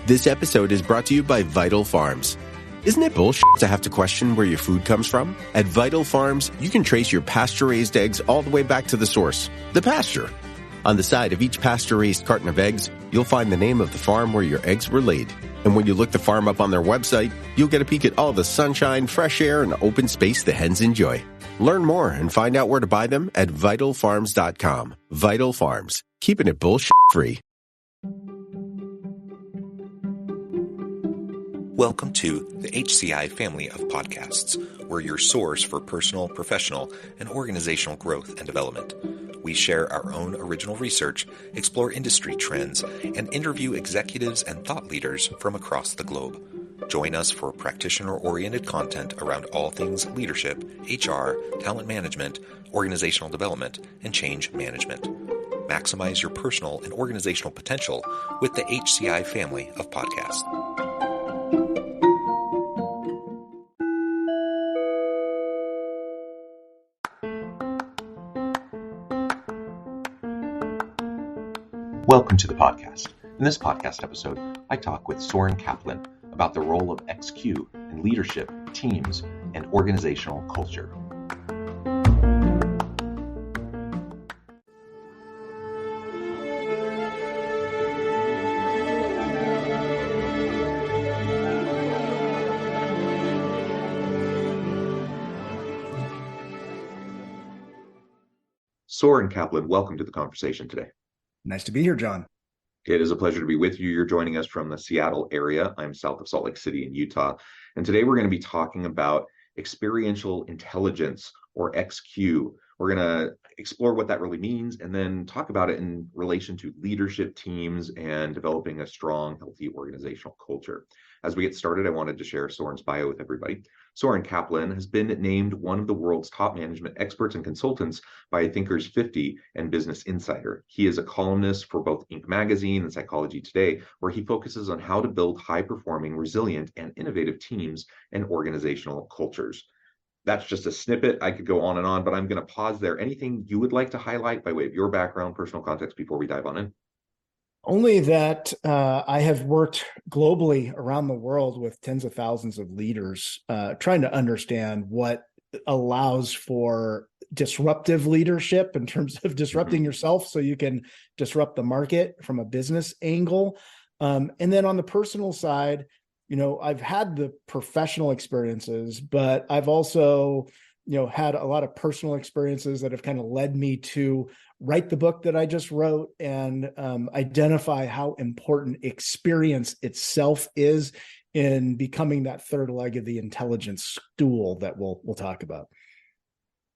This episode is brought to you by Vital Farms. Isn't it bullshit to have to question where your food comes from? At Vital Farms, you can trace your pasture-raised eggs all the way back to the source, the pasture. On the side of each pasture-raised carton of eggs, you'll find the name of the farm where your eggs were laid. And when you look the farm up on their website, you'll get a peek at all the sunshine, fresh air, and open space the hens enjoy. Learn more and find out where to buy them at vitalfarms.com. Vital Farms, keeping it bullshit-free. Welcome to the HCI family of podcasts. We're your source for personal, professional, and organizational growth and development. We share our own original research, explore industry trends, and interview executives and thought leaders from across the globe. Join us for practitioner-oriented content around all things leadership, HR, talent management, organizational development, and change management. Maximize your personal and organizational potential with the HCI family of podcasts. Welcome to the podcast. In this podcast episode, I talk with Soren Kaplan about the role of XQ in leadership, teams, and organizational culture. Soren Kaplan, welcome to the conversation today. Nice to be here, John. It is a pleasure to be with you. You're joining us from the Seattle area. I'm south of Salt Lake City in Utah. And today we're going to be talking about experiential intelligence, or XQ. We're going to explore what that really means and then talk about it in relation to leadership teams and developing a strong, healthy organizational culture. As we get started, I wanted to share Soren's bio with everybody. Soren Kaplan has been named one of the world's top management experts and consultants by Thinkers 50 and Business Insider. He is a columnist for both Inc. magazine and Psychology Today, where he focuses on how to build high-performing, resilient, and innovative teams and organizational cultures. That's just a snippet. I could go on and on, but I'm going to pause there. Anything you would like to highlight by way of your background, personal context before we dive on in? Only that I have worked globally around the world with tens of thousands of leaders, trying to understand what allows for disruptive leadership in terms of disrupting yourself so you can disrupt the market from a business angle. And then on the personal side, you know, I've had the professional experiences, but I've also, had a lot of personal experiences that have kind of led me to write the book that I just wrote and identify how important experience itself is in becoming that third leg of the intelligence stool that we'll talk about.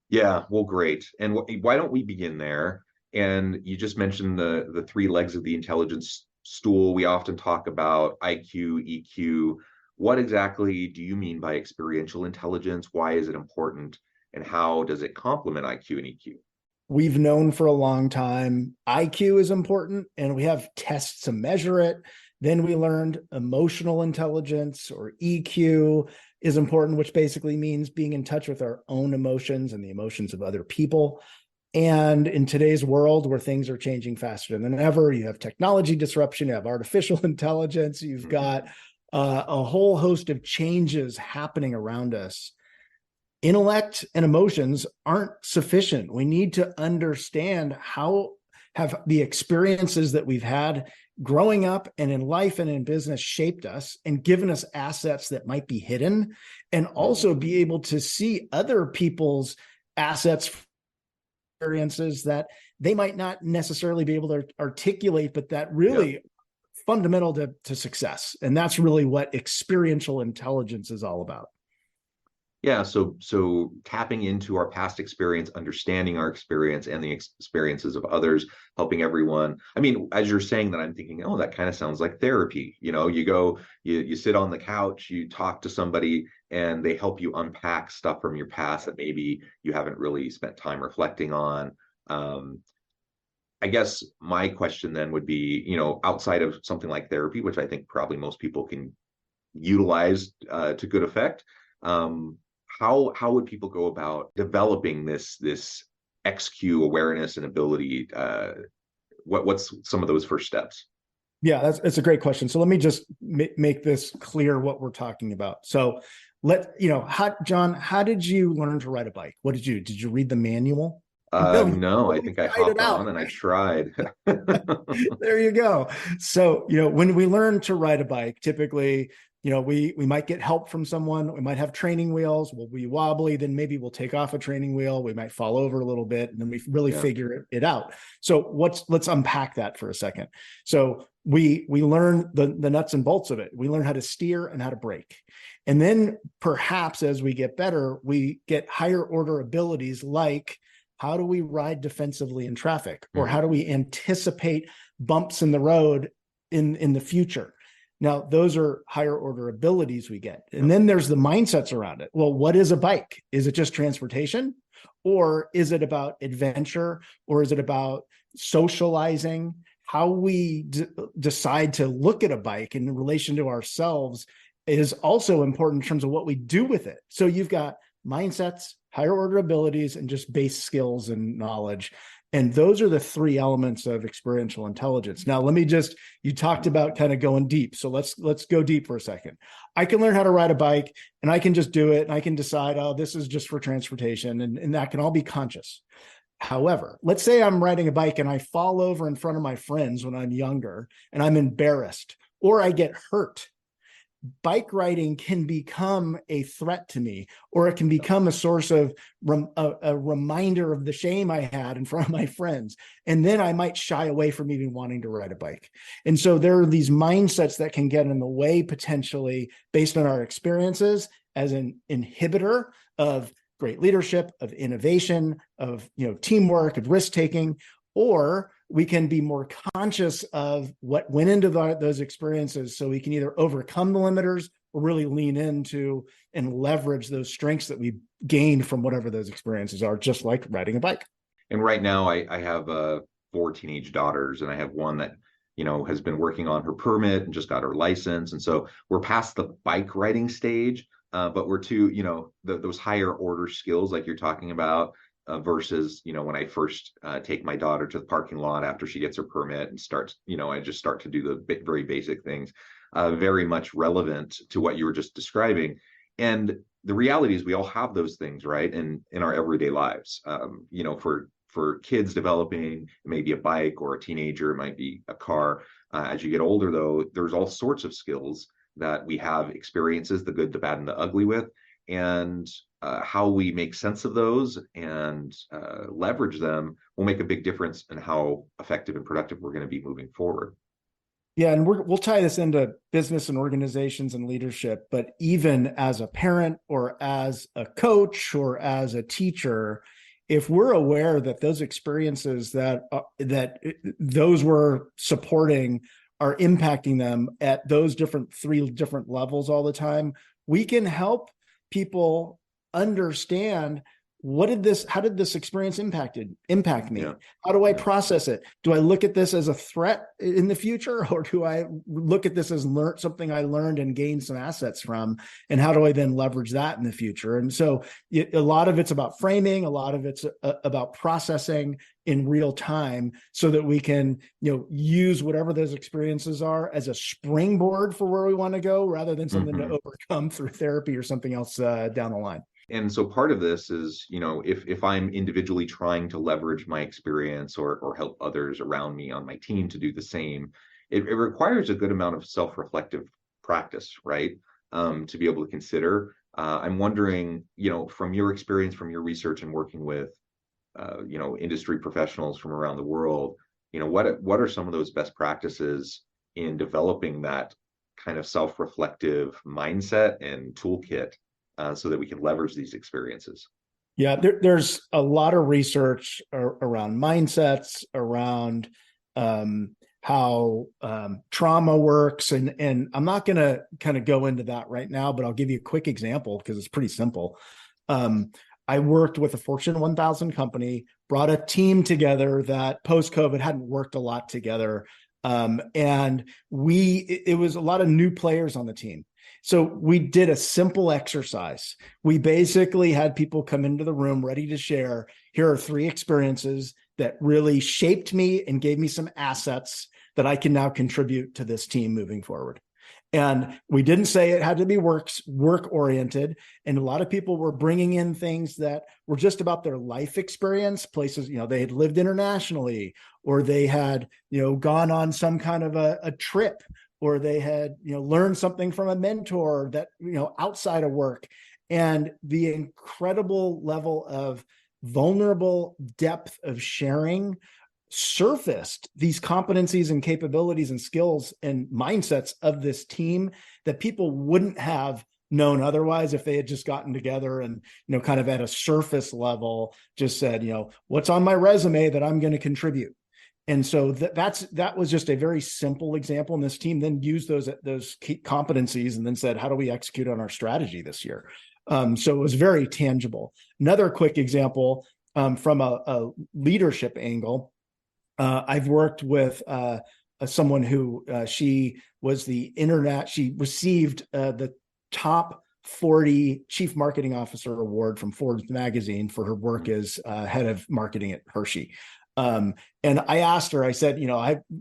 Yeah, well, great. And why don't we begin there? And you just mentioned the three legs of the intelligence stool. We often talk about IQ, EQ. What exactly do you mean by experiential intelligence? Why is it important? And how does it complement IQ and EQ? We've known for a long time IQ is important, and we have tests to measure it. Then we learned emotional intelligence, or EQ, is important, which basically means being in touch with our own emotions and the emotions of other people. And in today's world where things are changing faster than ever, you have technology disruption, you have artificial intelligence, you've got a whole host of changes happening around us. Intellect and emotions aren't sufficient. We need to understand how have the experiences that we've had growing up and in life and in business shaped us and given us assets that might be hidden, and also be able to see other people's assets, experiences that they might not necessarily be able to articulate, but that really fundamental to success. And that's really what experiential intelligence is all about. Yeah, so tapping into our past experience, understanding our experience and the experiences of others, helping everyone. I mean, as you're saying that, I'm thinking, oh, that kind of sounds like therapy. You go, you sit on the couch, you talk to somebody, and they help you unpack stuff from your past that maybe you haven't really spent time reflecting on. I guess my question then would be, outside of something like therapy, which I think probably most people can utilize to good effect, how would people go about developing this XQ awareness and ability? What's some of those first steps? Yeah, that's a great question. So let me just make this clear what we're talking about. So John, how did you learn to ride a bike? Did you read the manual? No, No, I totally think I tried it hopped on out. and I tried. There you go. So, when we learn to ride a bike, typically, we might get help from someone. We might have training wheels. We'll be wobbly. Then maybe we'll take off a training wheel. We might fall over a little bit, and then we really Yeah. figure it out. So let's unpack that for a second. So we learn the nuts and bolts of it. We learn how to steer and how to brake. And then perhaps as we get better, we get higher order abilities like how do we ride defensively in traffic, or how do we anticipate bumps in the road in the future? Now, those are higher order abilities we get. And then there's the mindsets around it. Well, what is a bike? Is it just transportation? Or is it about adventure? Or is it about socializing? How we decide to look at a bike in relation to ourselves is also important in terms of what we do with it. So you've got mindsets, higher order abilities, and just base skills and knowledge. And those are the three elements of experiential intelligence. Now, you talked about kind of going deep. So let's go deep for a second. I can learn how to ride a bike and I can just do it. And I can decide, oh, this is just for transportation. And that can all be conscious. However, let's say I'm riding a bike and I fall over in front of my friends when I'm younger and I'm embarrassed, or I get hurt. Bike riding can become a threat to me, or it can become a source of a reminder of the shame I had in front of my friends. And then I might shy away from even wanting to ride a bike. And so there are these mindsets that can get in the way potentially based on our experiences as an inhibitor of great leadership, of innovation, of teamwork, of risk-taking, or we can be more conscious of what went into those experiences so we can either overcome the limiters or really lean into and leverage those strengths that we gained from whatever those experiences are, just like riding a bike. And right now I have 4 teenage daughters, and I have one that, has been working on her permit and just got her license. And so we're past the bike riding stage, but we're to, those higher order skills like you're talking about, versus, when I first take my daughter to the parking lot after she gets her permit and starts, I just start to do the very basic things, very much relevant to what you were just describing. And the reality is we all have those things, right? In our everyday lives, for kids developing, it may be a bike, or a teenager, it might be a car. As you get older, though, there's all sorts of skills that we have experiences, the good, the bad, and the ugly with. And how we make sense of those and leverage them will make a big difference in how effective and productive we're going to be moving forward. Yeah, and we'll tie this into business and organizations and leadership, but even as a parent or as a coach or as a teacher, if we're aware that those experiences that those we're supporting are impacting them at those three different levels all the time, we can help people understand how did this experience impact me? Yeah. How do I process it? Do I look at this as a threat in the future, or do I look at this as something I learned and gained some assets from? And how do I then leverage that in the future? And so a lot of it's about framing, a lot of it's about processing in real time so that we can, use whatever those experiences are as a springboard for where we want to go, rather than something to overcome through therapy or something else down the line. And so part of this is, if I'm individually trying to leverage my experience or help others around me on my team to do the same, it requires a good amount of self-reflective practice, right? To be able to consider. I'm wondering, from your experience, from your research and working with, industry professionals from around the world, what are some of those best practices in developing that kind of self-reflective mindset and toolkit, so that we can leverage these experiences? Yeah, there's a lot of research around mindsets, around how trauma works. And I'm not going to kind of go into that right now, but I'll give you a quick example because it's pretty simple. I worked with a Fortune 1000 company, brought a team together that post-COVID hadn't worked a lot together. And it was a lot of new players on the team. So we did a simple exercise. We basically had people come into the room ready to share. Here are 3 experiences that really shaped me and gave me some assets that I can now contribute to this team moving forward. And we didn't say it had to be work oriented. And a lot of people were bringing in things that were just about their life experience, places, they had lived internationally, or they had, gone on some kind of a trip, or they had, learned something from a mentor that, outside of work. And the incredible level of vulnerable depth of sharing surfaced these competencies and capabilities and skills and mindsets of this team that people wouldn't have known otherwise if they had just gotten together and, kind of at a surface level, just said, what's on my resume that I'm going to contribute. And so that was just a very simple example. And this team then used those key competencies and then said, how do we execute on our strategy this year? So it was very tangible. Another quick example from a leadership angle. I've worked with someone who she was she received the top 40 Chief Marketing Officer Award from Forbes magazine for her work as head of marketing at Hershey. And I asked her, I said,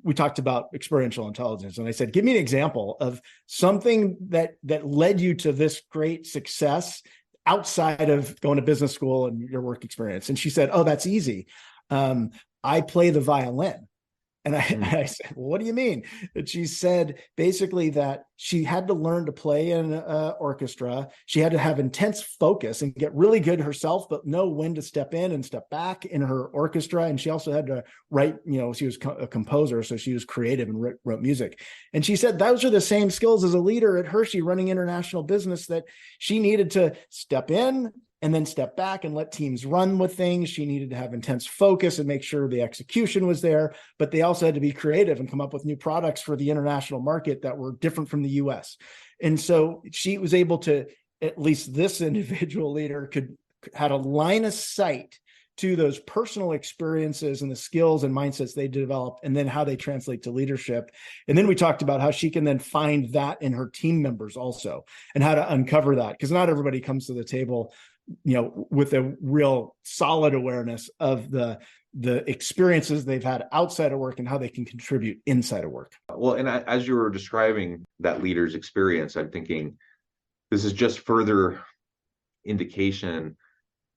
we talked about experiential intelligence, and I said, give me an example of something that led you to this great success outside of going to business school and your work experience. And she said, oh, that's easy. I play the violin. And I said, well, what do you mean? And she said basically that she had to learn to play in an orchestra. She had to have intense focus and get really good herself, but know when to step in and step back in her orchestra. And she also had to write, she was a composer, so she was creative and wrote music. And she said those are the same skills as a leader at Hershey running international business that she needed to step in and then step back and let teams run with things. She needed to have intense focus and make sure the execution was there, but they also had to be creative and come up with new products for the international market that were different from the US. And so she was able to, at least this individual leader had a line of sight to those personal experiences and the skills and mindsets they developed, and then how they translate to leadership. And then we talked about how she can then find that in her team members also, and how to uncover that, because not everybody comes to the table with a real solid awareness of the experiences they've had outside of work and how they can contribute inside of work. Well, and as you were describing that leader's experience, I'm thinking this is just further indication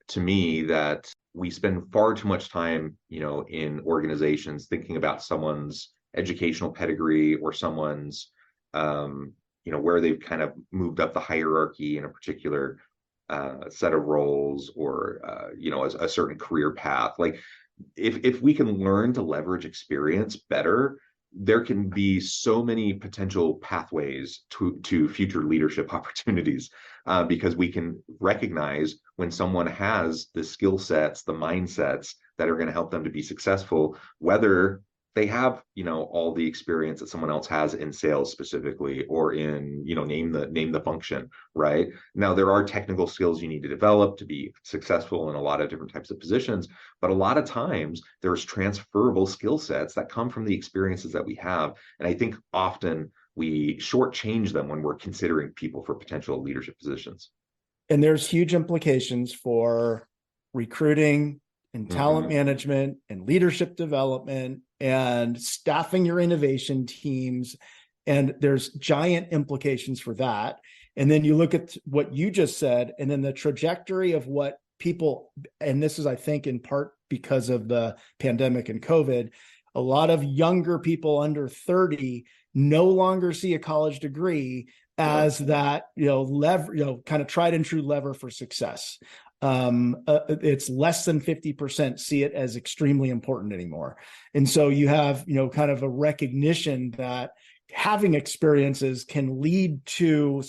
to me that we spend far too much time, in organizations thinking about someone's educational pedigree or someone's, where they've kind of moved up the hierarchy in a particular set of roles, or a certain career path. Like if we can learn to leverage experience better, there can be so many potential pathways to future leadership opportunities, because we can recognize when someone has the skill sets, the mindsets that are going to help them to be successful, whether they have, all the experience that someone else has in sales specifically, or in, name the function, right? Now, there are technical skills you need to develop to be successful in a lot of different types of positions, but a lot of times there's transferable skill sets that come from the experiences that we have. And I think often we shortchange them when we're considering people for potential leadership positions. And there's huge implications for recruiting and talent management and leadership development and staffing your innovation teams. And there's giant implications for that. And then you look at what you just said, and then the trajectory of what people, and this is, I think, in part because of the pandemic and COVID, a lot of younger people under 30 no longer see a college degree as that, kind of tried and true lever for success. It's less than 50% see it as extremely important anymore. And so you have, kind of a recognition that having experiences can lead to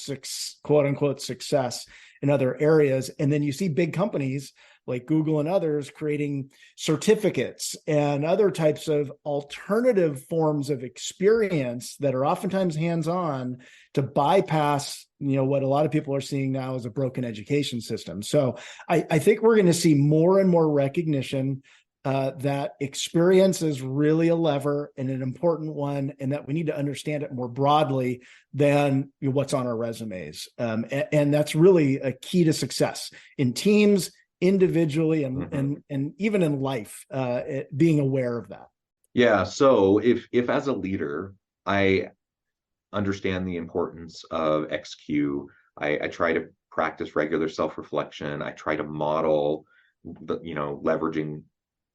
quote unquote success in other areas. And then you see big companies like Google and others creating certificates and other types of alternative forms of experience that are oftentimes hands-on to bypass, what a lot of people are seeing now as a broken education system. So I think we're going to see more and more recognition that experience is really a lever and an important one, and that we need to understand it more broadly than what's on our resumes. And that's really a key to success in teams, individually, and even in life, being aware of that. Yeah. So if as a leader, I understand the importance of XQ, I try to practice regular self-reflection. I try to model leveraging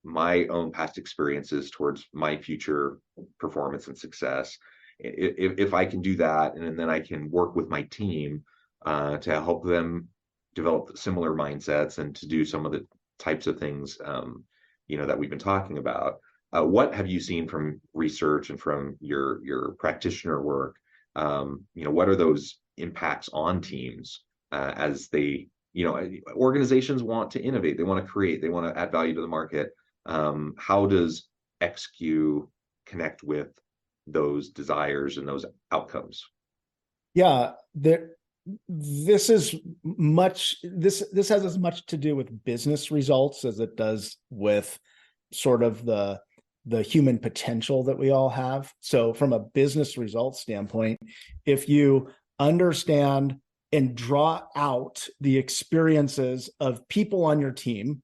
my own past experiences towards my future performance and success. If I can do that, and then I can work with my team to help them develop similar mindsets and to do some of the types of things that we've been talking about. What have you seen from research and from your practitioner work? What are those impacts on teams as they, organizations want to innovate, they want to create, they want to add value to the market. How does XQ connect with those desires and those outcomes? Yeah, this is much this has as much to do with business results as it does with sort of the human potential that we all have. So from a business results standpoint, if you understand and draw out the experiences of people on your team,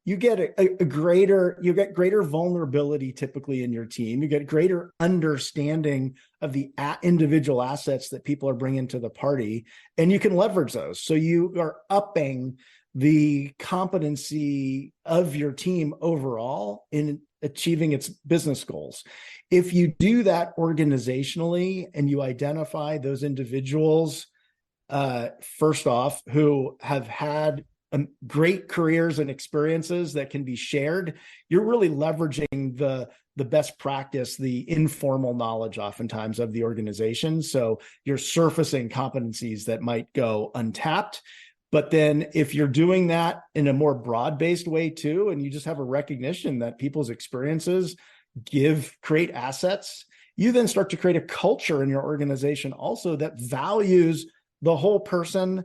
you get greater vulnerability typically in your team. You get greater understanding of the individual assets that people are bringing to the party, and you can leverage those. So you are upping the competency of your team overall in achieving its business goals. If you do that organizationally and you identify those individuals, first off, who have had great careers and experiences that can be shared, you're really leveraging the best practice, the informal knowledge oftentimes of the organization. So you're surfacing competencies that might go untapped. But then if you're doing that in a more broad-based way too, and you just have a recognition that people's experiences create assets, you then start to create a culture in your organization also that values the whole person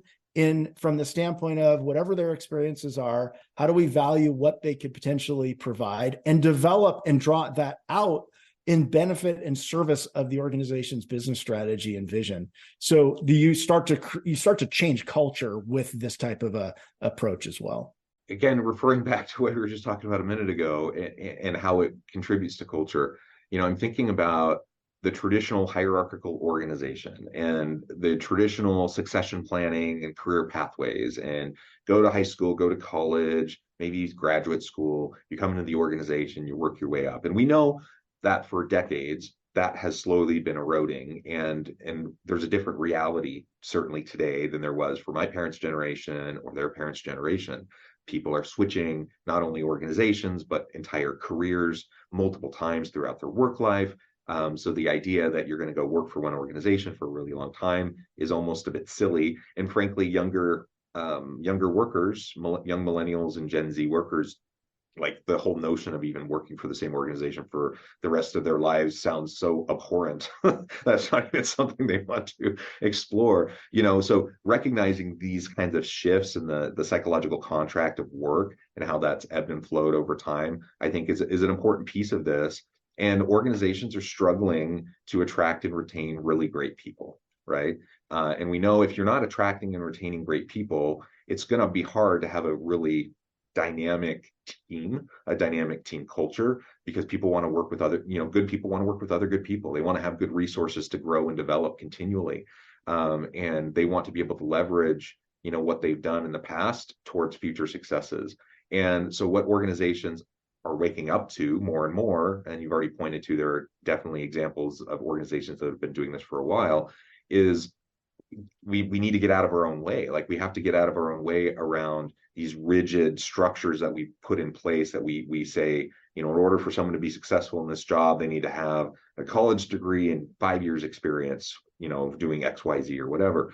from the standpoint of whatever their experiences are, how do we value what they could potentially provide and develop and draw that out in benefit and service of the organization's business strategy and vision. So you start to change culture with this type of a approach as well. Again, referring back to what we were just talking about a minute ago and how it contributes to culture, I'm thinking about the traditional hierarchical organization and the traditional succession planning and career pathways, and go to high school, go to college, maybe graduate school, you come into the organization, you work your way up. And we know that for decades, that has slowly been eroding. And there's a different reality, certainly today, than there was for my parents' generation or their parents' generation. People are switching not only organizations, but entire careers multiple times throughout their work life. So the idea that you're going to go work for one organization for a really long time is almost a bit silly. And frankly, younger workers, young millennials and Gen Z workers, like the whole notion of even working for the same organization for the rest of their lives sounds so abhorrent. That's not even something they want to explore. So recognizing these kinds of shifts in the psychological contract of work and how that's ebbed and flowed over time, I think is an important piece of this. And organizations are struggling to attract and retain really great people, right? And we know if you're not attracting and retaining great people, it's going to be hard to have a really dynamic team culture, because people want to work with other, good people want to work with other good people. They want to have good resources to grow and develop continually. And they want to be able to leverage, what they've done in the past towards future successes. And so what organizations are waking up to more and more, and you've already pointed to, there are definitely examples of organizations that have been doing this for a while, is we need to get out of our own way. Like, we have to get out of our own way around these rigid structures that we put in place, that we say, in order for someone to be successful in this job, they need to have a college degree and 5 years experience, doing XYZ or whatever.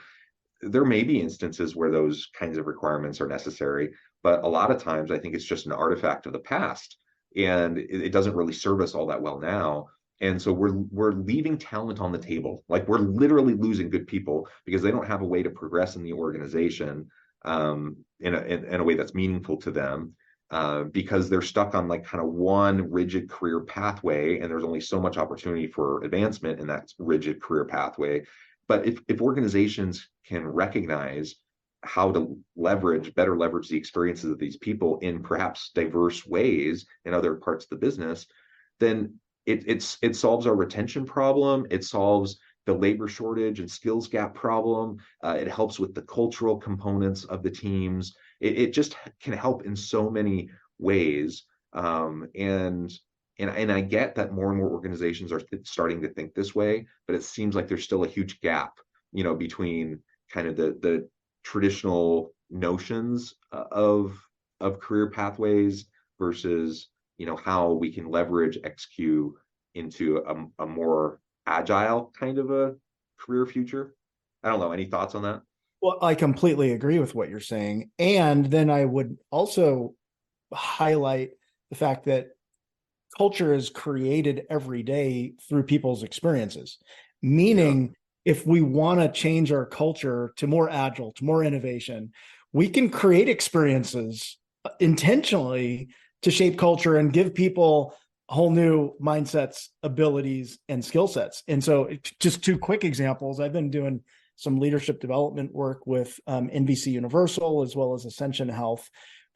There may be instances where those kinds of requirements are necessary, but a lot of times I think it's just an artifact of the past, and it doesn't really serve us all that well now. And so we're leaving talent on the table. Like, we're literally losing good people because they don't have a way to progress in the organization in a way that's meaningful to them, because they're stuck on like kind of one rigid career pathway, and there's only so much opportunity for advancement in that rigid career pathway. But if organizations can recognize how to better leverage the experiences of these people in perhaps diverse ways in other parts of the business, then it solves our retention problem. It solves the labor shortage and skills gap problem. It helps with the cultural components of the teams. It just can help in so many ways. And I get that more and more organizations are starting to think this way, but it seems like there's still a huge gap, between kind of the traditional notions of career pathways versus how we can leverage XQ into a more agile kind of a career future. I don't know. Any thoughts on that? Well, I completely agree with what you're saying. And then I would also highlight the fact that culture is created every day through people's experiences. Meaning, if we want to change our culture to more agile, to more innovation, we can create experiences intentionally to shape culture and give people whole new mindsets, abilities, and skill sets. And so just two quick examples. I've been doing some leadership development work with NBC Universal as well as Ascension Health,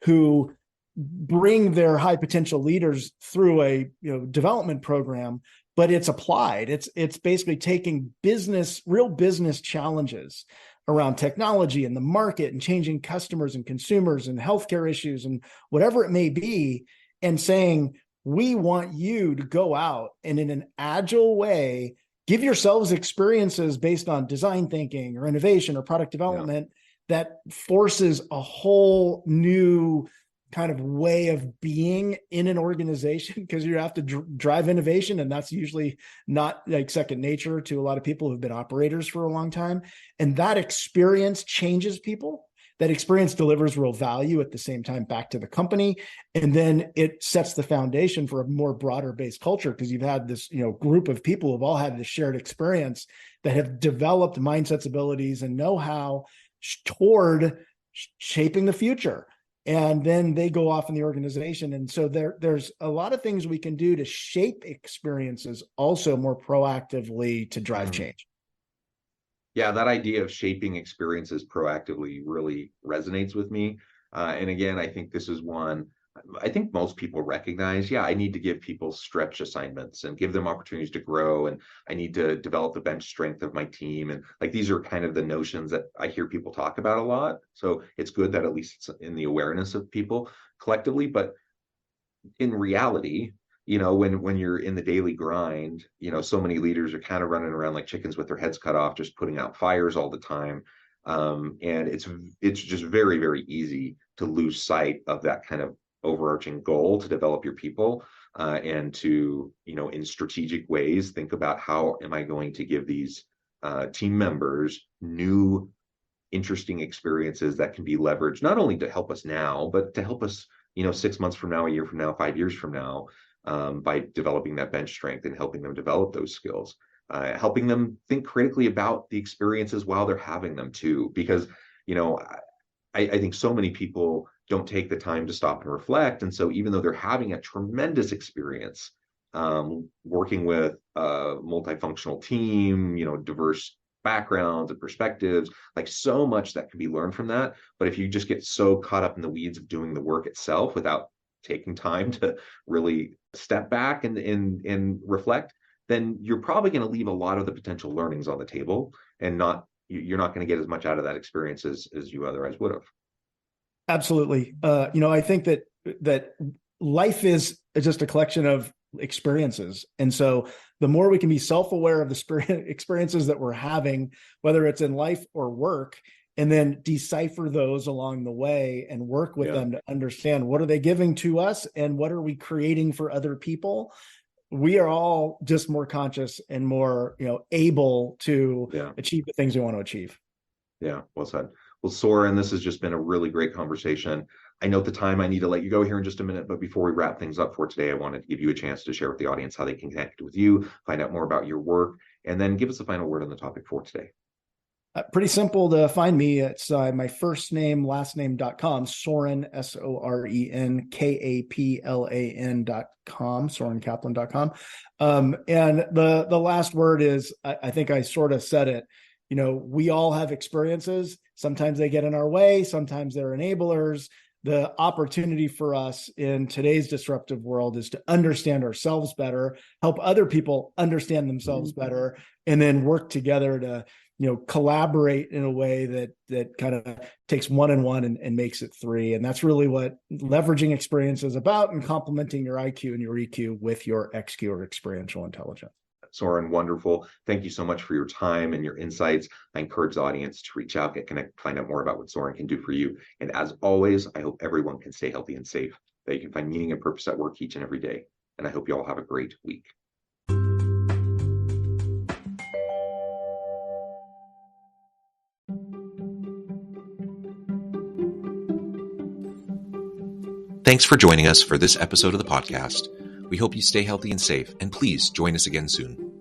who bring their high potential leaders through a development program, but it's applied. It's basically taking real business challenges around technology and the market and changing customers and consumers and healthcare issues and whatever it may be, and saying, we want you to go out and in an agile way, give yourselves experiences based on design thinking or innovation or product development that forces a whole new kind of way of being in an organization, because you have to drive innovation, and that's usually not like second nature to a lot of people who've been operators for a long time. And that experience changes people. That experience delivers real value at the same time back to the company, and then it sets the foundation for a more broader based culture, because you've had this group of people who've all had this shared experience that have developed mindsets, abilities, and know-how toward shaping the future. And then they go off in the organization. And so there's a lot of things we can do to shape experiences also more proactively to drive change. Yeah, that idea of shaping experiences proactively really resonates with me. And again, I think this is one I think most people recognize, yeah, I need to give people stretch assignments and give them opportunities to grow. And I need to develop the bench strength of my team. And like, these are kind of the notions that I hear people talk about a lot. So it's good that at least it's in the awareness of people collectively. But in reality, when you're in the daily grind, so many leaders are kind of running around like chickens with their heads cut off, just putting out fires all the time. And it's just very, very easy to lose sight of that kind of overarching goal to develop your people, and to, in strategic ways, think about how am I going to give these team members new, interesting experiences that can be leveraged not only to help us now, but to help us, 6 months from now, a year from now, 5 years from now, by developing that bench strength and helping them develop those skills, helping them think critically about the experiences while they're having them too. Because, I think so many people don't take the time to stop and reflect. And so even though they're having a tremendous experience, working with a multifunctional team, diverse backgrounds and perspectives, like so much that can be learned from that. But if you just get so caught up in the weeds of doing the work itself without taking time to really step back and reflect, then you're probably going to leave a lot of the potential learnings on the table, and you're not going to get as much out of that experience as you otherwise would have. Absolutely. I think that life is just a collection of experiences. And so the more we can be self-aware of the experiences that we're having, whether it's in life or work, and then decipher those along the way and work with them to understand what are they giving to us and what are we creating for other people, we are all just more conscious and more, able to achieve the things we want to achieve. Yeah, well said. Well, Soren, this has just been a really great conversation. I note the time. I need to let you go here in just a minute, but before we wrap things up for today, I wanted to give you a chance to share with the audience how they can connect with you, find out more about your work, and then give us a final word on the topic for today. Pretty simple to find me. It's my first name, last name.com, Soren, Soren, Kaplan.com, SorenKaplan.com. And the last word is, I think I sort of said it, we all have experiences. Sometimes they get in our way. Sometimes they're enablers. the opportunity for us in today's disruptive world is to understand ourselves better, help other people understand themselves better, and then work together to, collaborate in a way that kind of takes one and one and makes it three. And that's really what leveraging experience is about, and complementing your IQ and your EQ with your XQ or experiential intelligence. Soren, wonderful. Thank you so much for your time and your insights. I encourage the audience to reach out, get connected, find out more about what Soren can do for you. And as always, I hope everyone can stay healthy and safe, that you can find meaning and purpose at work each and every day. And I hope you all have a great week. Thanks for joining us for this episode of the podcast. We hope you stay healthy and safe, and please join us again soon.